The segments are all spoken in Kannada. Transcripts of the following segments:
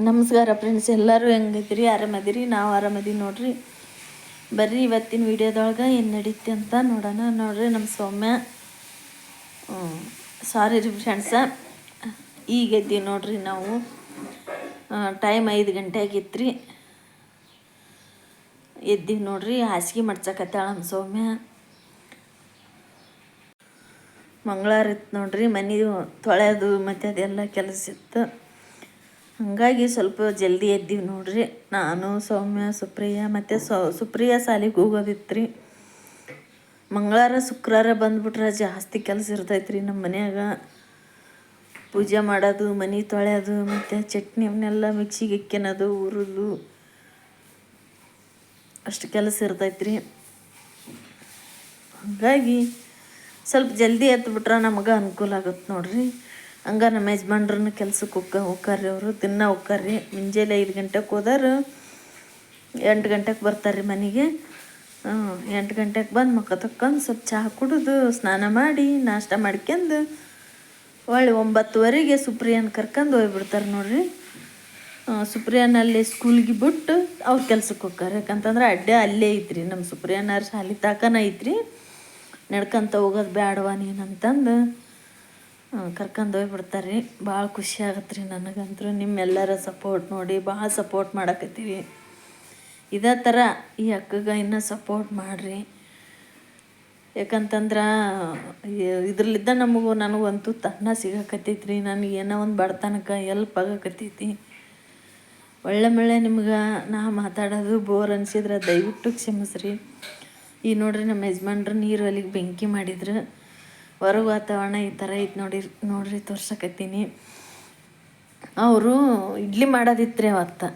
ನಮಸ್ಕಾರ ಫ್ರೆಂಡ್ಸ್, ಎಲ್ಲರೂ ಹೆಂಗಿದ್ದೀರಿ? ಆರಾಮದಿರಿ? ನಾವು ಆರಾಮದೀವಿ ನೋಡ್ರಿ. ಬರ್ರಿ ಇವತ್ತಿನ ವಿಡಿಯೋದೊಳಗೆ ಏನು ನಡೀತಿ ಅಂತ ನೋಡೋಣ. ನೋಡ್ರಿ, ನಮ್ಮ ಸೌಮ್ಯ ಸಾರಿ ರೀ ಫ್ರೆಂಡ್ಸ, ಈಗ ಎದ್ದೀವಿ ನೋಡ್ರಿ. ನಾವು ಟೈಮ್ 5 ಗಂಟೆ ಆಗಿತ್ತು ರೀ. ಎದ್ದೀವಿ ನೋಡ್ರಿ. ಹಾಸಿಗೆ ಮಡ್ಚಕತ್ತಾಳ ನಮ್ಮ ಸೌಮ್ಯ. ಮಂಗಳವಾರ ಇತ್ತು ನೋಡ್ರಿ. ಮನೆ ತೊಳೆಯೋದು ಮತ್ತು ಅದೆಲ್ಲ ಕೆಲಸ ಇತ್ತು. ಹಾಗಾಗಿ ಸ್ವಲ್ಪ ಜಲ್ದಿ ಎದ್ದೀವಿ ನೋಡ್ರಿ. ನಾನು, ಸೌಮ್ಯ, ಸುಪ್ರಿಯ ಮತ್ತು ಸುಪ್ರಿಯ ಸಾಲಿಗೆ ಹೋಗೋದಿತ್ತು ರೀ. ಮಂಗಳವಾರ ಶುಕ್ರವಾರ ಬಂದುಬಿಟ್ರೆ ಜಾಸ್ತಿ ಕೆಲಸ ಇರ್ತೈತೆ ರೀ ನಮ್ಮ ಮನ್ಯಾಗ. ಪೂಜೆ ಮಾಡೋದು, ಮನೆ ತೊಳೆಯೋದು ಮತ್ತು ಚಟ್ನಿ ಅವನ್ನೆಲ್ಲ ಮಿಕ್ಸಿಗೆ ಇಕ್ಕೆನೋದು, ಹುರಿದು ಅಷ್ಟು ಕೆಲಸ ಇರ್ತೈತೆ ರೀ. ಹಾಗಾಗಿ ಸ್ವಲ್ಪ ಜಲ್ದಿ ಎದ್ಬಿಟ್ರೆ ನಮಗೆ ಅನುಕೂಲ ಆಗುತ್ತೆ ನೋಡ್ರಿ. ಹಂಗೆ ನಮ್ಮ ಯಜಮಾನ್ರನ್ನ ಕೆಲ್ಸಕ್ಕೆ ಹೋಗ್ತಾರ್ರಿ. ಅವರು ದಿನ ಹೋಗ್ತಾರ್ರಿ. ಮುಂಜಾನೆ 5 ಗಂಟೆಗೆ ಹೋದಾರು 8 ಗಂಟೆಗೆ ಬರ್ತಾರೆ ಮನೆಗೆ. 8 ಗಂಟೆಗೆ ಬಂದು ಮುಖ ತಕ್ಕೊಂಡು ಸ್ವಲ್ಪ ಚಹಾ ಕುಡಿದು ಸ್ನಾನ ಮಾಡಿ ನಾಷ್ಟ ಮಾಡ್ಕೊಂಡು ಒಳ್ಳೆ 9:30ಗೆ ಸುಪ್ರಿಯನ ಕರ್ಕೊಂಡು ಹೋಗ್ಬಿಡ್ತಾರೆ ನೋಡ್ರಿ. ಸುಪ್ರಿಯನಲ್ಲಿ ಸ್ಕೂಲ್ಗೆ ಬಿಟ್ಟು ಅವ್ರು ಕೆಲ್ಸಕ್ಕೆ ಹೋಗ್ತಾರೆ. ಯಾಕಂತಂದ್ರೆ ಅಡ್ಡೆ ಅಲ್ಲೇ ಐತ್ರಿ. ನಮ್ಮ ಸುಪ್ರಿಯನಾರು ಶಾಲೆ ತಾಕನ ಐತ್ರಿ. ನಡ್ಕೊಂತ ಹೋಗೋದು ಬ್ಯಾಡವ ನೀನಂತಂದು ಕರ್ಕೊಂಡು ಹೋಗ್ಬಿಡ್ತಾರೆ ರೀ. ಭಾಳ ಖುಷಿ ಆಗತ್ತೆ ರೀ ನನಗಂತೂ. ನಿಮ್ಮೆಲ್ಲರ ಸಪೋರ್ಟ್ ನೋಡಿ ಭಾಳ ಸಪೋರ್ಟ್ ಮಾಡಕತ್ತೀವಿ. ಇದೇ ಥರ ಈ ಅಕ್ಕಗೆ ಇನ್ನೂ ಸಪೋರ್ಟ್ ಮಾಡಿರಿ. ಯಾಕಂತಂದ್ರೆ ಇದ್ರಲ್ಲಿದ್ದ ನನಗಂತೂ ತನ್ನ ಸಿಗಕತ್ತೈತಿ ರೀ. ನನಗೆ ಏನೋ ಒಂದು ಬಡತನಕ್ಕೆ ಎಲ್ಪ್ ಆಗಕತ್ತೈತಿ. ಒಳ್ಳೆ ನಿಮ್ಗೆ ನಾ ಮಾತಾಡೋದು ಬೋರ್ ಅನಿಸಿದ್ರೆ ದಯವಿಟ್ಟು ಕ್ಷಮಿಸ್ರಿ. ಈಗ ನೋಡ್ರಿ, ನಮ್ಮ ಯಜಮಾನ್ರು ನೀರು ಅಲ್ಲಿಗೆ ಬೆಂಕಿ ಮಾಡಿದ್ರು. ಹೊರಗೆ ವಾತಾವರಣ ಈ ಥರ ಐತೆ ನೋಡ್ರಿ ತೋರ್ಸಕತ್ತೀನಿ. ಅವರು ಇಡ್ಲಿ ಮಾಡೋದಿತ್ತು ರೀ ಅವತ್ತು.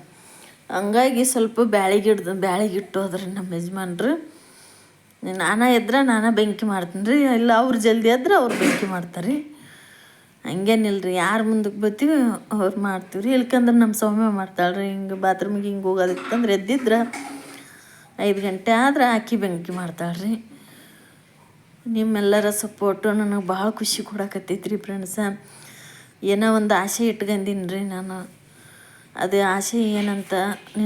ಹಂಗಾಗಿ ಸ್ವಲ್ಪ ಬ್ಯಾಳಿಗಿಟ್ಟು ಹೋದ್ರಿ ನಮ್ಮ ಯಜಮಾನ್ರು. ನಾನೇ ಎದ್ರೆ ನಾನೇ ಬೆಂಕಿ ಮಾಡ್ತೀನಿ ರೀ. ಇಲ್ಲ ಅವ್ರು ಜಲ್ದಿ ಎದ್ರೆ ಅವ್ರು ಬೆಂಕಿ ಮಾಡ್ತಾರೆ ರೀ. ಹಂಗೇನಿಲ್ಲ ರೀ, ಯಾರು ಮುಂದಕ್ಕೆ ಬರ್ತೀವಿ ಅವ್ರು ಮಾಡ್ತೀವಿ ರೀ. ಇಲ್ಕಂದ್ರೆ ನಮ್ಮ ಸೌಮ್ಯ ಮಾಡ್ತಾಳೆ ರೀ. ಹಿಂಗೆ ಬಾತ್ರೂಮಿಗೆ ಹಿಂಗೆ ಹೋಗೋದಿತ್ತಂದ್ರೆ ಎದ್ದಿದ್ರೆ 5 ಗಂಟೆ ಆದ್ರೆ ಆಕಿ ಬೆಂಕಿ ಮಾಡ್ತಾಳೆ ರೀ. ನಿಮ್ಮೆಲ್ಲರ ಸಪೋರ್ಟು ನನಗೆ ಭಾಳ ಖುಷಿ ಕೊಡಕತ್ತೈತಿ ರೀ ಫ್ರೆಂಡ್ಸ. ಏನೋ ಒಂದು ಆಸೆ ಇಟ್ಕೊಂಡಿನಿ ರೀ ನಾನು. ಅದೇ ಆಸೆ ಏನಂತ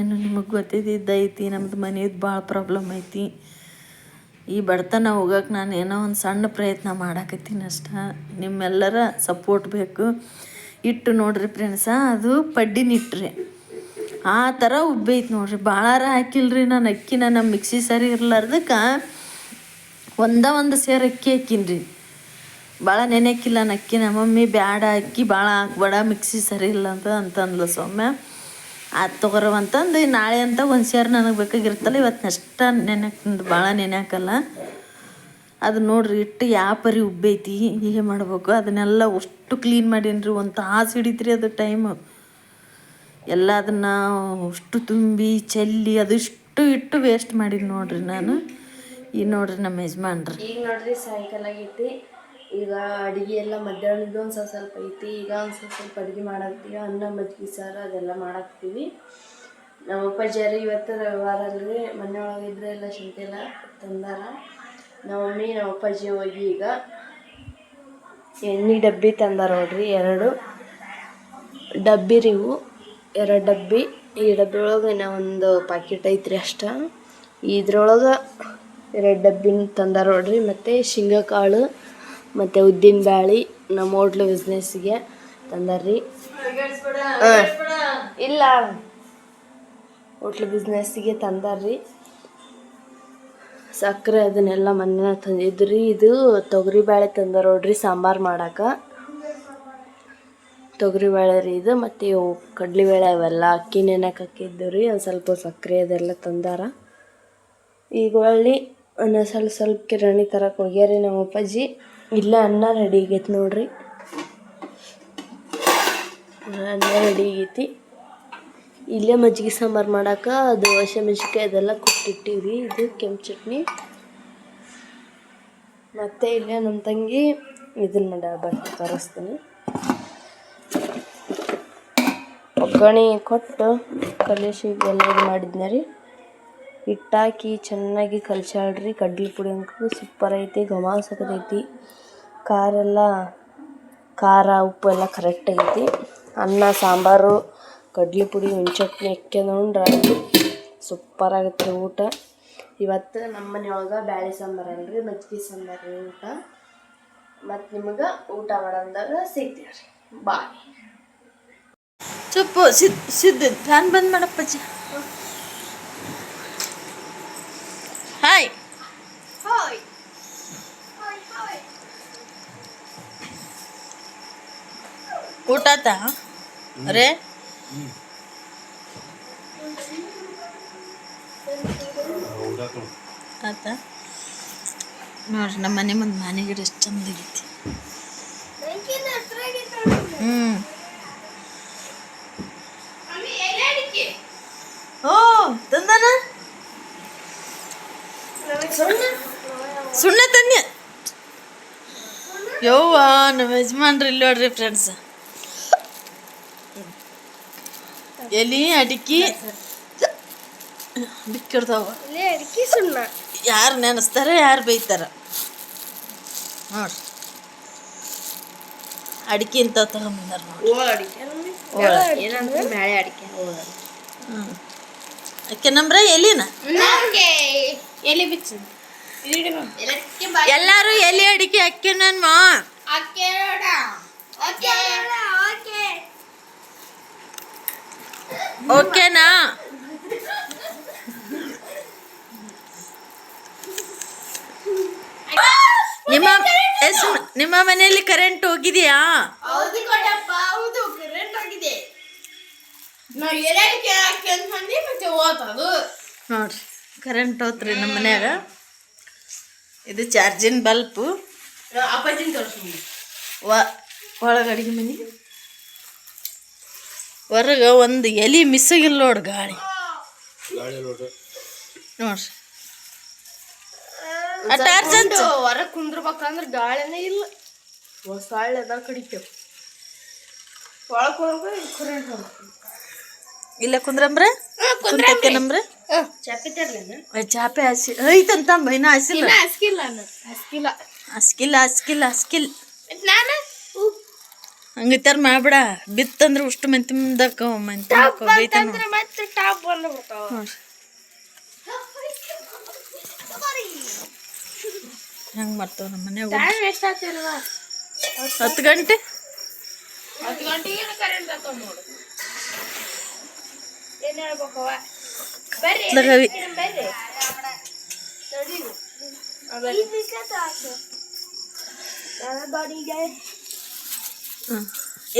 ನಿಮಗೆ ಗೊತ್ತಿದ್ದೈತಿ. ನಮ್ಮದು ಮನೆಯದು ಭಾಳ ಪ್ರಾಬ್ಲಮ್ ಐತಿ. ಈ ಬಡತನ ಹೋಗಕ್ಕೆ ನಾನು ಏನೋ ಒಂದು ಸಣ್ಣ ಪ್ರಯತ್ನ ಮಾಡಕತ್ತೀನಿ ಅಷ್ಟೇ. ನಿಮ್ಮೆಲ್ಲರ ಸಪೋರ್ಟ್ ಬೇಕು. ಇಟ್ಟು ನೋಡ್ರಿ ಫ್ರೆಂಡ್ಸ, ಅದು ಪಡ್ಡಿನಿಟ್ರಿ ಆ ಥರ ಉಬ್ಬೈತಿ ನೋಡ್ರಿ. ಭಾಳಾರ ಹಾಕಿಲ್ರಿ ನಾನು ಅಕ್ಕಿನ. ನಮ್ಮ ಮಿಕ್ಸಿ ಸರಿ ಇರ್ಲಾರ್ದಕ್ಕೆ ಒಂದು ಸೇರು ಅಕ್ಕಿ ಹಾಕಿನ್ರಿ. ಭಾಳ ನೆನೆಕ್ಕಿಲ್ಲ ನಾನು ಅಕ್ಕಿ. ನಮ್ಮ ಮಮ್ಮಿ ಬ್ಯಾಡ ಅಕ್ಕಿ ಭಾಳ ಹಾಕ್ಬೇಡ, ಮಿಕ್ಸಿ ಸರಿ ಇಲ್ಲ ಅಂತಂದ್ಲು ಸೌಮ್ಯ. ಅದು ತೊಗೊರವಂತಂದು ನಾಳೆ ಅಂತ ಒಂದು ಸೇರು ನನಗೆ ಬೇಕಾಗಿರ್ತಲ್ಲ, ಇವತ್ತಿನಷ್ಟ ನೆನೆಕ್ತಿಂದು, ಭಾಳ ನೆನೆಯಾಕಲ್ಲ. ಅದು ನೋಡ್ರಿ ಇಟ್ಟು ಯಾವ ಪರಿ ಉಬ್ಬೈತಿ. ಹೀಗೆ ಮಾಡ್ಬೇಕು. ಅದನ್ನೆಲ್ಲ ಅಷ್ಟು ಕ್ಲೀನ್ ಮಾಡೀನಿ ರೀ. ಒಂದು ತಾಸು ಹಿಡಿತ್ರಿ ಅದು ಟೈಮು. ಎಲ್ಲ ಅದನ್ನು ಅಷ್ಟು ತುಂಬಿ ಚೆಲ್ಲಿ ಅದಿಷ್ಟು ಇಟ್ಟು ವೇಸ್ಟ್ ಮಾಡೀನಿ ನೋಡ್ರಿ ನಾನು. ಈಗ ನೋಡ್ರಿ ನಮ್ಮ ಯಜಮಾನ್ರಿ. ಈಗ ನೋಡ್ರಿ ಸಾಯಂಕಾಲ ಆಗೈತಿ. ಈಗ ಅಡುಗೆ ಎಲ್ಲ ಮಧ್ಯಾಹ್ನದ್ದು ಒಂದು ಸ್ವಲ್ಪ ಐತಿ. ಈಗ ಒಂದು ಸ್ವಲ್ಪ ಅಡುಗೆ ಮಾಡಾಕ್ತೀವಿ. ಅನ್ನ ಮಜ್ಜಿಗೆ ಸಾರು ಅದೆಲ್ಲ ಮಾಡಾಕ್ತೀವಿ. ನಮ್ಮ ಅಪ್ಪಾಜಿಯರು ಇವತ್ತು ರವಿವಾರ ಅಲ್ರಿ, ಮನೆ ಒಳಗಿದ್ರೆ ಎಲ್ಲ ಶುಂಠಿ ಎಲ್ಲ ತಂದಾರ. ನಮ್ಮ ಮಮ್ಮಿ ನಮ್ಮ ಅಪ್ಪಾಜಿ ಹೋಗಿ ಈಗ ಎಣ್ಣೆ ಡಬ್ಬಿ ತಂದಾರ ನೋಡ್ರಿ. 2 ಡಬ್ಬಿ ರೀ ಇವು, 2 ಡಬ್ಬಿ. ಈ ಡಬ್ಬಿ ಒಳಗೆ ಇನ್ನೂ ಒಂದು ಪ್ಯಾಕೆಟ್ ಐತ್ರಿ ಅಷ್ಟ. ಇದ್ರೊಳಗೆ 2 ಡಬ್ಬಿನ ತಂದಾರ ನೋಡ್ರಿ. ಮತ್ತು ಶೇಂಗಾ ಕಾಳು ಮತ್ತು ಉದ್ದಿನ ಬ್ಯಾಳೆ ನಮ್ಮ ಹೋಟ್ಲು ಬಿಸ್ನೆಸ್ಸಿಗೆ ತಂದಾರ್ರಿ. ಇಲ್ಲ, ಹೋಟ್ಲು ಬಿಸ್ನೆಸ್ಸಿಗೆ ತಂದಾರ್ರಿ. ಸಕ್ಕರೆ ಅದನ್ನೆಲ್ಲ ಮೊನ್ನೆ ತಂದಿದ್ರಿ. ಇದು ತೊಗರಿ ಬೇಳೆ ತಂದಾರ ನೋಡ್ರಿ ಸಾಂಬಾರು ಮಾಡಕ್ಕೆ. ತೊಗರಿ ಬೇಳೆ ರೀ ಇದು. ಮತ್ತು ಇವು ಕಡ್ಲೆಬೇಳೆ ಅವೆಲ್ಲ ಅಕ್ಕಿ ನೆನೆಕ್ಕೆ ಹಾಕಿದ್ದು ರೀ. ಒಂದು ಸ್ವಲ್ಪ ಸಕ್ಕರೆ ಅದೆಲ್ಲ ತಂದಾರ. ಈಗ ಒಳ್ಳೆ ಅನ್ನ ಸ್ವಲ್ಪ ಕಿರಾಣಿ ತರಕ್ಕೆ ಹೋಗ್ಯಾರಿ ನಮ್ಮ ಅಪ್ಪಾಜಿ. ಇಲ್ಲ ಅನ್ನ ರೆಡಿ ಆಗೈತಿ ನೋಡ್ರಿ. ಅನ್ನ ರೆಡಿ ಆಗೈತಿ. ಇಲ್ಲೇ ಮಜ್ಜಿಗೆ ಸಾಂಬಾರು ಮಾಡಕ್ಕೆ ಅದು ಹಸಿಮೆಣ್ಸಿನ್ಕಾಯಿ ಅದೆಲ್ಲ ಕೊಟ್ಟಿಟ್ಟಿವ್ರಿ. ಇದು ಕೆಂಪು ಚಟ್ನಿ. ಮತ್ತು ಇಲ್ಲೇ ನಮ್ಮ ತಂಗಿ ಇದನ್ನು ಬರ್ತಾ ತರಿಸ್ತೀನಿ. ಒಗ್ಗರಣೆ ಕೊಟ್ಟು ಕಲಿಸಿ ಎಲ್ಲ ಇದು ಮಾಡಿದ್ನ ರೀ. ಹಿಟ್ಟಾಕಿ ಚೆನ್ನಾಗಿ ಕಲ್ಸಾಳ್ರಿ. ಕಡ್ಲೆ ಪುಡಿ ಅಂಕೂ ಸೂಪರ್ ಐತಿ, ಘಮಾಸಕತೈತಿ. ಖಾರ ಉಪ್ಪು ಎಲ್ಲ ಕರೆಕ್ಟ್ ಐತಿ. ಅನ್ನ ಸಾಂಬಾರು ಕಡ್ಲೆ ಪುಡಿ ಹುಣ್ಚಟ್ನಿ ಹಾಕ್ಯಂಡ್ರೆ ಸೂಪರ್ ಆಗುತ್ತೆ ರೀ ಊಟ. ಇವತ್ತು ನಮ್ಮ ಮನೆಯೊಳಗೆ ಬ್ಯಾಳೆ ಸಾಂಬಾರು ಅಲ್ರಿ, ಮಜ್ಜಿಗೆ ಸಾಂಬಾರು ರೀ ಊಟ. ಮತ್ತು ನಿಮಗೆ ಊಟ ಮಾಡೋದಾಗ ಸಿಗ್ತೀವಿ ರೀ. ಬಾಯ್. ಚುಪ್ಪು ಸಿದ್ಧ ಫ್ಯಾನ್ ಬಂದ್ ಮಾಡಪ್ಪಜ್ಜಿ. ಹಾಯ್ ಊಟ ಆತಾ ರೇ? ಆತ ನೋಡ್ರಿ ನಮ್ಮ ಮನೆ ಮುಂದೆ ಮನೆ ಗಿಡ ಎಷ್ಟು ಚಂದ ಆಗೈತಿ. ಓ ತಂದನ ಸುಣ್ಣ ತನ್ಯ ಯವ್ವ ನಮ್ಮ ಯಜಮಾನ್ರಿ ಇಲ್ಲಿ ನೋಡ್ರಿ ಫ್ರೆಂಡ್ಸ್. ಎಲಿ ಅಡಿಕೆ ಬಿಕ್ಕಿಡ್ತಾವ. ಯಾರು ನೆನೆಸ್ತಾರೆ ಯಾರು ಬೈತಾರ ನೋಡ್ರಿ. ಅಡಿಕೆ ಇಂತ ತಗೊಂಬಂದಾರ ಅಕ್ಕೆ ನಮ್ರ ಎಲಿನ ಎಲೆ ಬಿಚ್ಚ ಎಲ್ಲಾರು ಎಲೆ ಅಡಿಕೆ ಅಕ್ಕಿ ನನ್ ಓಕೆನಾ? ನಿಮ್ಮ ಮನೆಯಲ್ಲಿ ಕರೆಂಟ್ ಹೋಗಿದೆಯಾ? ನೋಡ್ರಿ ಕರೆಂಟ್ ಹೋತ್ರಿ ನಮ್ಮ ಮನ್ಯಾಗ. ಇದು ಚಾರ್ಜಿನ್ ಬಲ್ಪು. ಒಳಗೆ ಅಡಿಗೆ ಮನೆ ಹೊರಗೆ ಒಂದು ಎಲೆ ಮಿಸ್ಸಾಗಿಲ್ಲ ನೋಡ್ರಿ. ಗಾಳಿ ನೋಡ್ರಿ ಹೊರಗೆ ಕುಂದ್ರಬೇಕಂದ್ರೆ ಗಾಳಿನೇ ಇಲ್ಲ. ಸೊಳ್ಳೆದ ಕಡಿತೇವೆ. ಇಲ್ಲ ಕುಂದ್ರಂಬ್ರೆ ಕುಂತೇನಂಬ್ರೆ ಚಾಪೆ ಹಸಿ ಐತಂತ ಬೈನ ಹಸಿಲ್ಲ ಹಸ್ಕಿಲ್ಲ ಹಂಗಿತ್ತಾರ ಮಾಡ್ಬಿಡ. ಬಿತ್ತಂದ್ರೆ ಉಷ್ಟು ಮಂತಿ ಮುಂದಕ್ಕ ಹೆಂಗ್ ಮಾಡ್ತಾವ ನಮ್ಮ ಮನ್ಯಾಗ. 10 ಗಂಟೆ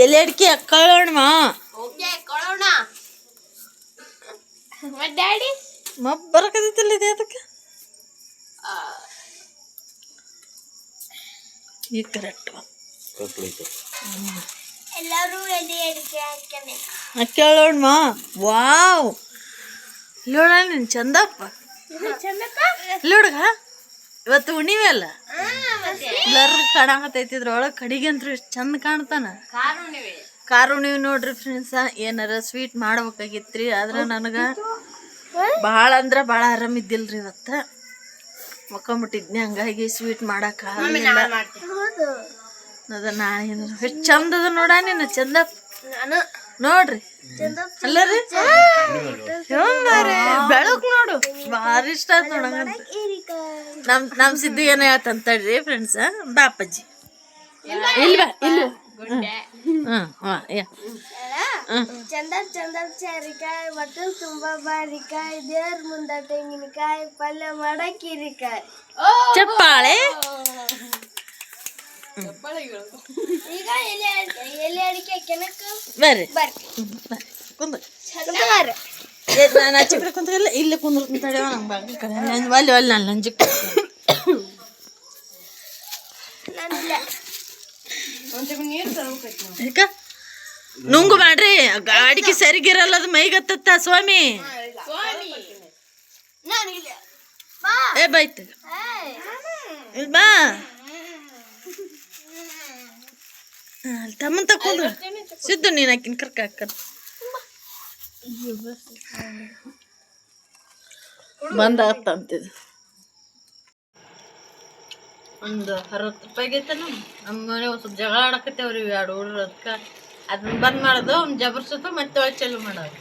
ಎಲೆ ಅಡಿಕೆ ಕಳೋಣ ಮಬ್ಬ ಬರಕತ್ತೈತಿಲ್ಲ ಇದೆ ಅದಕ್ಕೆ. ಈಗ ಕರೆಕ್ಟ್ ಕೇಳೋಣ. ವಾವ್ ನೋಡ ನೀನ್ ಚಂದಪ್ಪ ನೋಡ್ಗ ಇವತ್ತು ಉಣಿವೆ ಅಲ್ಲ ಬ್ಲರ್ ಕಾಣಕತ್ತೈತಿದ್ರ ಒಳಗೆ ಕಡಿಗೆ ಅಂತೂ ಎಷ್ಟು ಚಂದ ಕಾಣ್ತಾನ. ಕಾರು ನೀವು ನೋಡ್ರಿ ಫ್ರೆಂಡ್ಸ. ಏನಾರ ಸ್ವೀಟ್ ಮಾಡ್ಬೇಕಾಗಿತ್ರಿ ಆದ್ರೆ ನನಗೆ ಭಾಳ ಅಂದ್ರೆ ಭಾಳ ಆರಾಮಿದ್ದಿಲ್ರಿ ಇವತ್ತು. ಮಕ್ಕೊಂಬಿಟ್ಟಿದ್ನಿ ಹಂಗಾಗಿ ಸ್ವೀಟ್ ಮಾಡಕ್ಕೆ ಅದ ನಾಳೆ ಎಷ್ಟು ಚಂದ ಅದ ನೋಡ ನೀನು ಚಂದಪ್ಪ ನೋಡ್ರಿ ಅಲ್ಲರಿ ಬೆಳಕ್ ನೋಡು ಭಾರಿ ಇಷ್ಟ ಆಯ್ತು ನೋಡಂಗಂತ. ನಮ್ ಸಿದ್ದು ಏನ ಹೇಳ್ತಂತಡ್ರಿ ಫ್ರೆಂಡ್ಸ್. ಬಾಪಜ್ಜಿ ಇಲ್ವಾ ಇಲ್ಲ ಚಂದ ಚಾರಿಕಾಯಿ ಬಟ್ಟಲ್ ತುಂಬಾ ಬಾರಿಕಾಯಿ ದೇವ್ರ ಮುಂದ ತೆಂಗಿನಕಾಯಿ ಪಲ್ಯ ಮಾಡಕ್ ಹೀರಿಕಾಯಿ ಚಪ್ಪಾಳೆ. ಈಗ ಎಲೆ ಅಡಿಕೆ ಕೆನಕ ಬರ್ರಿ ಕುಂದ್ರ ನಾನು ಆಚೆ ಕಡೆ ಕುಂತಿಲ್ಲ ಇಲ್ಲಿ ಕುಂದ್ರ ತಡೆವ ನಂಗೆ ಬಾಗಿ ಕಡೆ ಅಲ್ಲಿ ಅಲ್ಲಿ ನಾನು ಲಂಜಕ್ಕೆ ಈಗ ನುಂಗು ಮಾಡ್ರಿ ಅಡಿಕೆ ಸರಿಗಿರಲ್ಲ ಅದು ಮೈಗತ್ತ ಸ್ವಾಮಿ. ಏ ಬೈತ ಬಾ ತಮ್ಮನ್ ತಕೊಂಡ್ರ ಸಿದ್ದು ನೀನು ಹಾಕಿನ ಕರ್ಕ ಹಾಕದ್ ಬಂದ ಅಂತಿದ್ದು. ಒಂದು 60 ರೂಪಾಯಿಗೆ ಐತೆ ನಮ್ಮ ಮನೆ ಸ್ವಲ್ಪ ಜಗಳ ಆಡಕತ್ತೇವ್ರಿ 2 ಹುಡುಗರು. ಅದಕ್ಕೆ ಅದನ್ನ ಬಂದ್ ಮಾಡೋದು ಒಂದು ಜಬರ್ಸೋದು ಮತ್ತೆ ಒಳಗೆ ಚಾಲು ಮಾಡೋದು.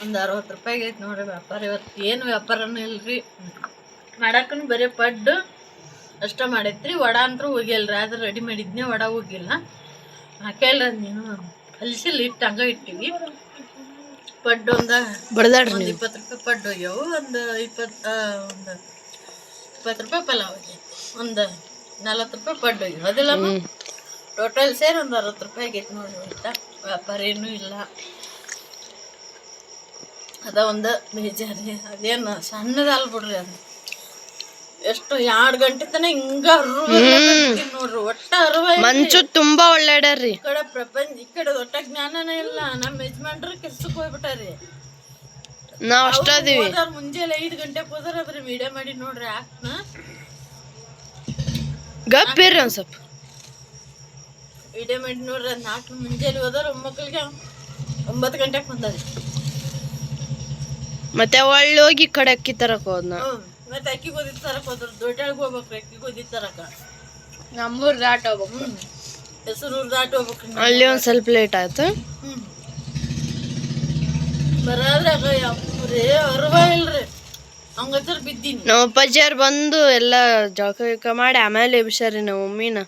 ಒಂದು 60 ರೂಪಾಯಿಗೆ ಐತೆ ನೋಡ್ರಿ ವ್ಯಾಪಾರ. ಇವತ್ತು ಏನು ವ್ಯಾಪಾರನೂ ಇಲ್ರಿ, ಮಾಡಕ್ಕೂ ಬರೀ ಪಡ್ಡು ಅಷ್ಟ ಮಾಡೈತ್ರಿ. ವಡ ಅಂತೂ ಹೋಗಿಲ್ರಿ, ಆದ್ರೆ ರೆಡಿ ಮಾಡಿದ್ನಿ, ವಡ ಹೋಗಿಲ್ಲ. ಹಾಕೇಳ್ರಿ ನೀನು ಕಲಿಸಿಲ್ಲ, ಇಟ್ಟು ಹಂಗ ಇಟ್ಟಿವಿ. ಪಡ್ಡು ಒಂದು 20 ರೂಪಾಯಿ ಪಡ್ಡು ಹೋಗ್ಯಾವು, ಒಂದು 20 ರೂಪಾಯಿ ಪಲಾವ್ ಹೋಗ್ಯಾವ, ಒಂದು 40 ರೂಪಾಯಿ ಪಡ್ಡು ಹೋಗ್ಯಾವ. ಅದೆಲ್ಲ ಟೋಟಲ್ ಸೇರಿ ಒಂದು 60 ರೂಪಾಯಿ ಆಗೈತೆ ನೋಡ್ರಿ. ಆಯ್ತಾ, ವ್ಯಾಪಾರ ಏನೂ ಇಲ್ಲ. ಅದ ಒಂದು ಬೇಜಾರಿ. ಅದೇನು ಸಣ್ಣದಲ್ಲ ಬಿಡ್ರಿ, ಅದು ಎಷ್ಟು 2 ಗಂಟೆ ತನಕ ಹಿಂಗ ನೋಡ್ರಿ. ಒಟ್ಟ ಮಂಚು ತುಂಬಾ ಒಳ್ಳೆಡ್ರಿ. ಈ ಕಡೆ ಪ್ರಪಂಚ, ಈ ಕಡೆ ಒಟ್ಟ ಜ್ಞಾನನೇ ಇಲ್ಲ. ನಮ್ಮ ಯಜಮಾನ್ರು ಕೆಲ್ಸಕ್ಕೆ ಹೋಗ್ಬಿಟ್ಟಾರಿ, ನಾವ್ ಅಷ್ಟ ಅದೀವಿ. ಮುಂಜಾನೆ 5 ಗಂಟೆಗೆ ಹೋದ್ರ ಅದ್ರ ವಿಡಿಯೋ ಮಾಡಿ ನೋಡ್ರಿ. ಯಾಕನ ಗಪ್ಪಿರ್ರಿ ಒಂದ್ ಸ್ವಲ್ಪ ವಿಡಿಯೋ ಮಾಡಿ ನೋಡ್ರಿ. 4 ಮುಂಜಾನೆ ಹೋದ್ರ ಮಕ್ಕಳಿಗೆ 9 ಗಂಟೆಗೆ ಬಂದರಿ. ಮತ್ತೆ ಒಳ್ಳೆ ಹೋಗಿ ಕಡೆ ಅಕ್ಕಿ ತರಕ್ ಹೋದ್ನ. ಮತ್ತೆ ಅಕ್ಕಿ ಗೋಧಿ ತರಕ್ ಹೋದ್ರ ದೊಡ್ಡಾಳ್ಗೆ ಹೋಗ್ಬೇಕ್ರಿ. ಅಕ್ಕಿ ಗೋಧಿ ತರಕ ನಮ್ಮೂರ್ ದಾಟ್ ಹೋಗ್ಬೇಕು, ಹೆಸರೂರ್ ದಾಟಿ ಹೋಗ್ಬೇಕ್ರಿ. ಅಲ್ಲಿ ಒಂದ್ ಸ್ವಲ್ಪ ಲೇಟ್ ಆಯ್ತು. ಬರಾದ್ರಾಗ ಯಾವ್ರಿ ಅರ್ವ ಇಲ್ರಿ, ಹಂಗತ್ರ ಬಿದ್ದೀನಿ. ನಮ್ಮ ಅಪ್ಪಾಜಿಯವ್ರು ಬಂದು ಎಲ್ಲ ಜಳಕ ಮಾಡಿ ಆಮೇಲೆ ಎಬ್ಸಾರಿ ನಮ್ಮ ಮಮ್ಮಿನ.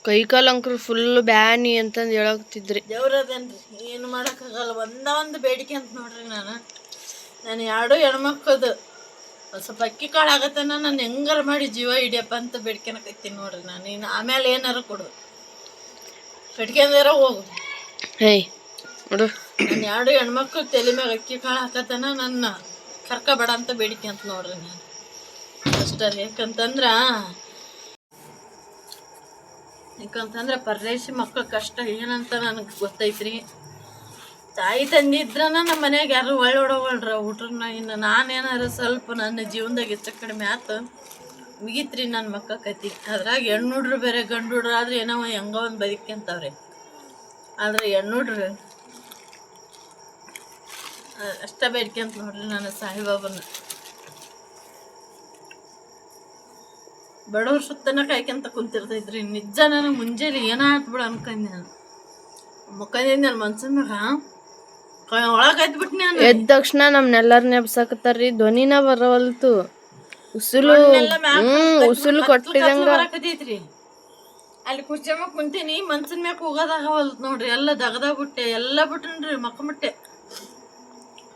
ಕೈ ಕಾಲು ಅಂಕ್ರು ಫುಲ್ ಬ್ಯಾನಿ ಅಂತಂದು ಹೇಳಕ್ತಿದ್ರಿ. ದೇವ್ರದೇನ್ರಿ, ಏನು ಮಾಡೋಕ್ಕಾಗಲ್ಲ. ಒಂದು ಬೇಡಿಕೆ ಅಂತ ನೋಡ್ರಿ. ನಾನು 2 ಹೆಣ್ಮಕ್ಕಳದು ಸ್ವಲ್ಪ ಅಕ್ಕಿ ಕಾಳು ಆಗತ್ತನ ನಾನು ಹೆಂಗಾರ ಮಾಡಿ ಜೀವ ಹಿಡಿಯಪ್ಪ ಅಂತ ಬೇಡ್ಕೊಳಕತ್ತೀನಿ ನೋಡ್ರಿ. ನಾನು ಇನ್ನು ಆಮೇಲೆ ಏನಾರ ಕೊಡು, ಕಟ್ಕೊಂಡಾರ ಹೋಗು. ಏಯ್ ನೋಡು, ನಾನು 2 ಹೆಣ್ಮಕ್ಳು ತಲೆ ಮ್ಯಾಗ ಅಕ್ಕಿ ಕಾಳು ಹಾಕತನ ನನ್ನ ಕರ್ಕಬೇಡ ಅಂತ ಬೇಡಿಕೆ ಅಂತ ನೋಡ್ರಿ. ನಾನು ಅಷ್ಟೇ. ಯಾಕಂತಂದ್ರೆ ಪರದೇಶಿ ಮಕ್ಳ ಕಷ್ಟ ಏನಂತ ನನಗೆ ಗೊತ್ತೈತ್ರಿ. ತಾಯಿ ತಂದೆ ಇದ್ರನ ನಮ್ಮ ಮನ್ಯಾಗ ಯಾರು ಒಳ್ಳೊಡವಳ್ರ ಊಟ್ರನ್ನ. ಇನ್ನು ನಾನೇನಾರು ಸ್ವಲ್ಪ ನನ್ನ ಜೀವನದಾಗ ಹೆಚ್ಚು ಕಡಿಮೆ ಆತು ಮುಗೀತ್ರಿ ನನ್ನ ಮಕ್ಕ ಕತಿ. ಅದ್ರಾಗ ಹೆಣ್ಣು ಹುಡ್ರು ಬೇರೆ ಗಂಡು ಹುಡ್ರು ಆದ್ರೆ ಏನೋ ಹೆಂಗೋ ಒಂದು ಬದುಕ್ಯಂತವ್ರೆ. ಆದರೆ ಹೆಣ್ಣು ಹುಡ್ರು ಅಷ್ಟ ಬೇಡ್ಕೊಂತ ನೋಡ್ರಿ ನಾನು ಸಾಯಿಬಾಬನ. ಬಡವ್ರ ಸುತ್ತನ ಕಾಯ್ಕೊಂತ ಕುಂತಿರ್ತೈತ್ರಿ. ನಿಜ ನನಗೆ ಮುಂಜಾನೆ ಏನಾಯ್ತು ಬಿಡು ಅನ್ಕಂಡೆ. ನಾನು ಮುಖಂದಿದ್ದೆ ನನ್ನ ಮನ್ಸಿನ ಮ್ಯಾಗ ಒಳಗೆ ಆಯ್ತು ನಾನು. ಎದ್ದ ತಕ್ಷಣ ನಮ್ನೆಲ್ಲರನ್ನ ಎಬ್ಸಾಕತ್ತಾರ್ರಿ. ಧ್ವನಿನ ಬರವಲ್ತು, ಉಸುಲು ಉಸುಲು ಕೊಟ್ಟಿದಂಗ ಬರಾಕತೈತ್ರಿ. ಅಲ್ಲಿ ಕುರ್ಚಮ್ಮ ಕುಂತೀನಿ, ಮನ್ಸಿನ ಮ್ಯಾಗ ಹೋಗೋದಾಗವಲ್ತು ನೋಡ್ರಿ. ಎಲ್ಲ ದಗದಾಗ್ಬಿಟ್ಟೆ, ಎಲ್ಲ ಬಿಟ್ಟನ್ರಿ, ಮಕ್ಕಂಬಿಟ್ಟೆ.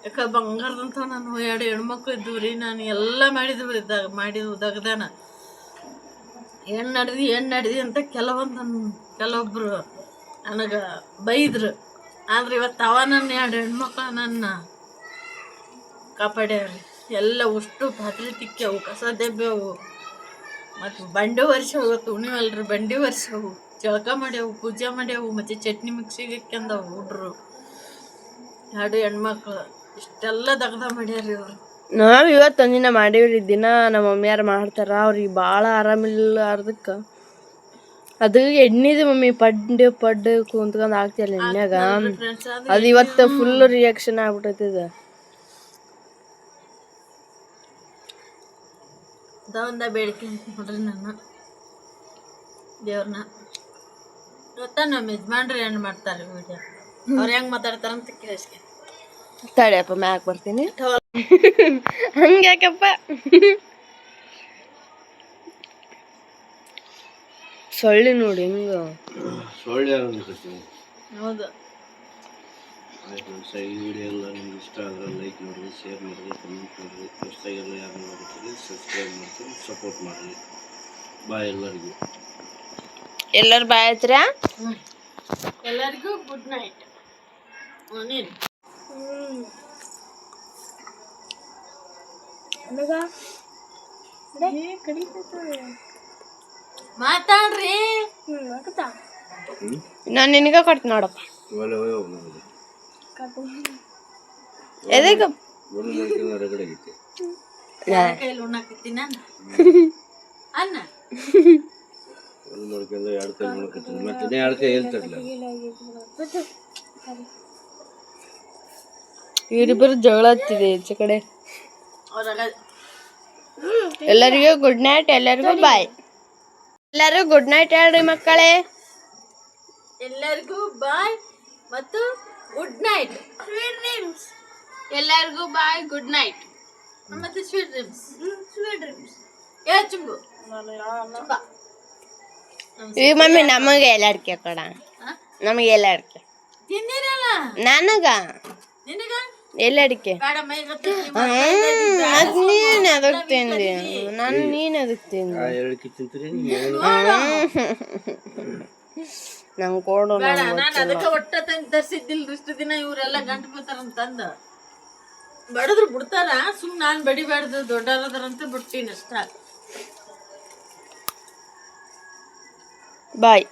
ಯಾಕ ಬಂಗಾರದಂತ ನಾನು 2 ಹೆಣ್ಮಕ್ಳು ಇದ್ದು ರೀ. ನಾನು ಎಲ್ಲ ಮಾಡಿದ್ವಿ ಮಾಡಿದ್ವು ದಗದಾನ. ಏನು ನಡೆದಿ ಅಂತ ಕೆಲವೊಬ್ರು ನನಗೆ ಬೈದ್ರು. ಆದ್ರೆ ಇವತ್ತು ನನ್ನ 2 ಹೆಣ್ಮಕ್ಳು ನನ್ನ ಕಾಪಾಡ್ಯಾವ್ರಿ. ಎಲ್ಲ ಉಷ್ಟು ಪಾತ್ರೆ ತಿಕ್ಕ್ಯಾವು, ಕಸ ದೆಬ್ಬೆವು, ಮತ್ತು ಬಂಡೆ ವರ್ಷವು. ತುಣಿವಲ್ರಿ, ಬಂಡೆ ವರ್ಷವು, ಜಳಕ ಮಾಡ್ಯಾವು, ಪೂಜೆ ಮಾಡ್ಯಾವು, ಮತ್ತು ಚಟ್ನಿ ಮಿಕ್ಸಿಗೆ ಇಕ್ಕೊಂಡವು ಹುಡ್ರು. 2 ಹೆಣ್ಮಕ್ಳು ಇಷ್ಟೆಲ್ಲ ದಗ್ದ ಮಾಡ್ಯಾರಿ ಅವ್ರು. ನಾವ್ ಇವತ್ತು ಒಂದಿನ ಮಾಡೀವ್ರಿ. ದಿನ ನಮ್ಮ ಮಮ್ಮಿಯಾರು ಮಾಡ್ತಾರ. ಅವ್ರಿಗೆ ಭಾಳ ಆರಾಮಿಲ್ಲ. ಅರ್ಧಕ್ಕೆ ಅದು ಎಣ್ಣಿದು ಮಮ್ಮಿ ಪಡ್ಡು ಕುಂತ್ಕೊಂಡ್ ಆಗ್ತಿಲ್ಲ ಎಣ್ಣ್ಯಾಗ. ಅದು ಇವತ್ತು ಫುಲ್ ರಿಯಾಕ್ಷನ್ ಆಗ್ಬಿಟ್ಟೈತಿದ. ಒಂದ ಬೇಡಿಕೆ ಅಂತ ನೋಡ್ರಿ ನಾನು ದೇವ್ರನ್ನ. ಇವತ್ತ ನಮ್ಮ ಯಜಮಾನ್ರು ಹೆಣ್ಣು ಮಾಡ್ತಾರೆ ವಿಡಿಯೋ. ಅವ್ರು ಹೆಂಗೆ ಮಾತಾಡ್ತಾರಂತ ಕೇಳಿಸ್ಕೆ. ತಡಿಯಪ್ಪ ಮ್ಯಾಕ್ ಬರ್ತೀನಿ. ಹಂಗ್ಯಾಕಪ್ಪ ಸೊಳ್ಳಿ ನೋಡಿ ಹಿಂಗ ಸೊಳ್ಳೆ. ಹೌದು. ಈ ವಿಡಿಯೋ ಎಲ್ಲ ನಿಮ್ಗೆ ಇಷ್ಟ ಆದರೆ ಲೈಕ್ ಮಾಡಿರಿ, ಶೇರ್ ಮಾಡಿರಿ, ಕಮೆಂಟ್ ಮಾಡಿರಿ. ಹೊಸದಾಗೆಲ್ಲ ಯಾರು ನೋಡ್ತೀರಿ ಸಬ್ಸ್ಕ್ರೈಬ್ ಮಾಡ್ತೀರಿ, ಸಪೋರ್ಟ್ ಮಾಡಿರಿ. ಬಾಯ್ ಎಲ್ಲರಿಗೂ. ಎಲ್ಲರೂ ಬಾಯ್ ಹತ್ರ ಎಲ್ಲರಿಗೂ ಗುಡ್ ನೈಟ್. ನೀನು ಮಾತಾಡ್ರಿ. ನಾನು ನಿನಗ ಕೊಡ್ತೀನಿ ನೋಡಪ್ಪ. ಎದಕ್ಕೆ ಕೈಲಿ ಉಣ್ಣಾಕತ್ತೀನಿ ಅನ್ನ ಇವರಿಬ್ಬರು ಜಗಳ ಹತ್ತಿದೆ ಈಚೆ ಕಡೆ. ಅವ್ರಾಗ ಎಲ್ಲರಿಗೂ ಗುಡ್ ನೈಟ್. ಎಲ್ಲರಿಗೂ ಬಾಯ್. ಎಲ್ಲರೂ ಗುಡ್ ನೈಟ್ ಹೇಳ್ರಿ ಮಕ್ಕಳೇ. ಎಲ್ಲರಿಗೂ ಬಾಯ್ ಮತ್ತು ಗುಡ್ ನೈಟ್. Sweet dreams. ಎಲ್ಲರಿಗೂ ಬಾಯ್, ಗುಡ್ ನೈಟ್. ಮತ್ತೆ ಸ್ವೀಟ್ ಡ್ರೀಮ್ಸ್. Sweet dreams. ಏ ಚುಂಬು ಚುಂಬ. ಈ ಮಮ್ಮಿ ನಮಗೆ ಎಲ್ಲ ಅಡಿಕೆ ಕೊಡ. ನಮಗೆ ಎಲ್ಲ ಅಡಿಕೆ. ತಿಂದಿರಲ್ಲ ನನಗ ನಿನಗ ಎಲ್ಲ ಅಡಿಕೆ. ಬೇಡ ಮೈ ಗೊತ್ತ. ಅದ್ ನೀನ್ ಅದಕ್ಕೆ ತಿಂದಿ, ನಾನು ನೀನ್ ಅದಕ್ಕೆ ತಿಂದಿ. ಎರಡಕ್ಕೆ ತಿಂತೀರಿ ನಂಗೆ ಕೊಡು. ಬೇಡ, ನಾನು ಅದಕ್ಕೆ ಒಟ್ಟ ತಂದು ತರಿಸಿದ್ದಿಲ್ಲ. ಇಷ್ಟು ದಿನ ಇವರೆಲ್ಲ ಗಂಟು ಬೀಳ್ತಾರಂತಂದ ಬಡದ್ರು ಬಿಡ್ತಾರ. ಸುಮ್ ನಾನ್ ಬಡಿಬಾರ್ದು, ದೊಡ್ಡವರದಾರಂತ ಬಿಡ್ತೀನಿ ಅಷ್ಟ. ಬಾಯ್.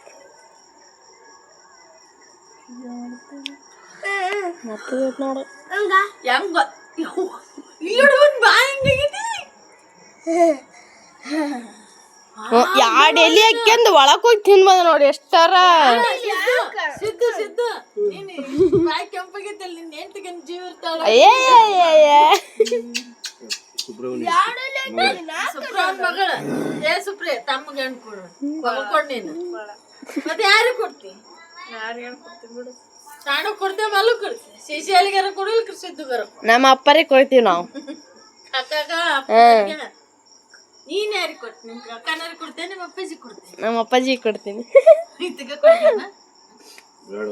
ಮತ್ತೆ ನೋಡು ಹೆಂಗ ಇಲ್ಲಿಡ್ಕೊಂಡ್ ಬಾ ಹೆಂಗಾಗೈತಿ. ಎರಡು ಎಲೆ ಹಾಕ್ಯಂದು ಒಳಕ್ ಹೋಗಿ ತಿನ್ಬೋದ ನೋಡಿ ಎಷ್ಟಾರ. ಸಿದ್ದು ಸಿದ್ದು ನೀನ್ ಬಾಯ್ ಕೆಂಪಾಗೈತಲ್ಲ, ನಿನ್ ಹೆಂಡತಿಗೆ ಜೀವ ಇರ್ತಾಳ. ಸುಪ್ರವನ್ ಮಗಳ. ಏ ಸುಪ್ರೇ ತಮ್ಮಗೆ ಹಣ್ಣು ಕೊಡು ನೀನು. ಮತ್ತೆ ಯಾರಿಗೆ ಕೊಡ್ತಿ? ನಾನು ಕೊಡ್ತೇವೆ, ಮಲ್ಲು ಕೊಡ್ತಿ. ಶಿಶಿಯಾಲಿಗಾರ ಕೊಡು, ಇಲ್ಲ ಸಿದ್ದುಗಾರ ಕೊಡು. ನಮ್ಮ ಅಪ್ಪರಿಗೆ ಕೊಡ್ತೀವಿ ನಾವು. ಅಕ್ಕಾಗ ನೀನ್ ಯಾರಿಗೆ ಕೊಡ್ತಿ? ನಿಮ್ ಅಕ್ಕನಾರಿಗೆ ಕೊಡ್ತೇನೆ, ನಿಮ್ಮ ಅಪ್ಪಾಜಿ ಕೊಡ್ತೇನೆ. ನಮ್ಮ ಅಪ್ಪಾಜಿಗೆ ಕೊಡ್ತೀನಿ. ಇದಕ್ಕೆ ಕೊಡ್ತೇನ ಬೇಡ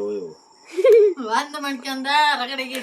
ಒಂದ್ ಮಾಡ್ಕೊಂಡ ರಗಡೆಗೆ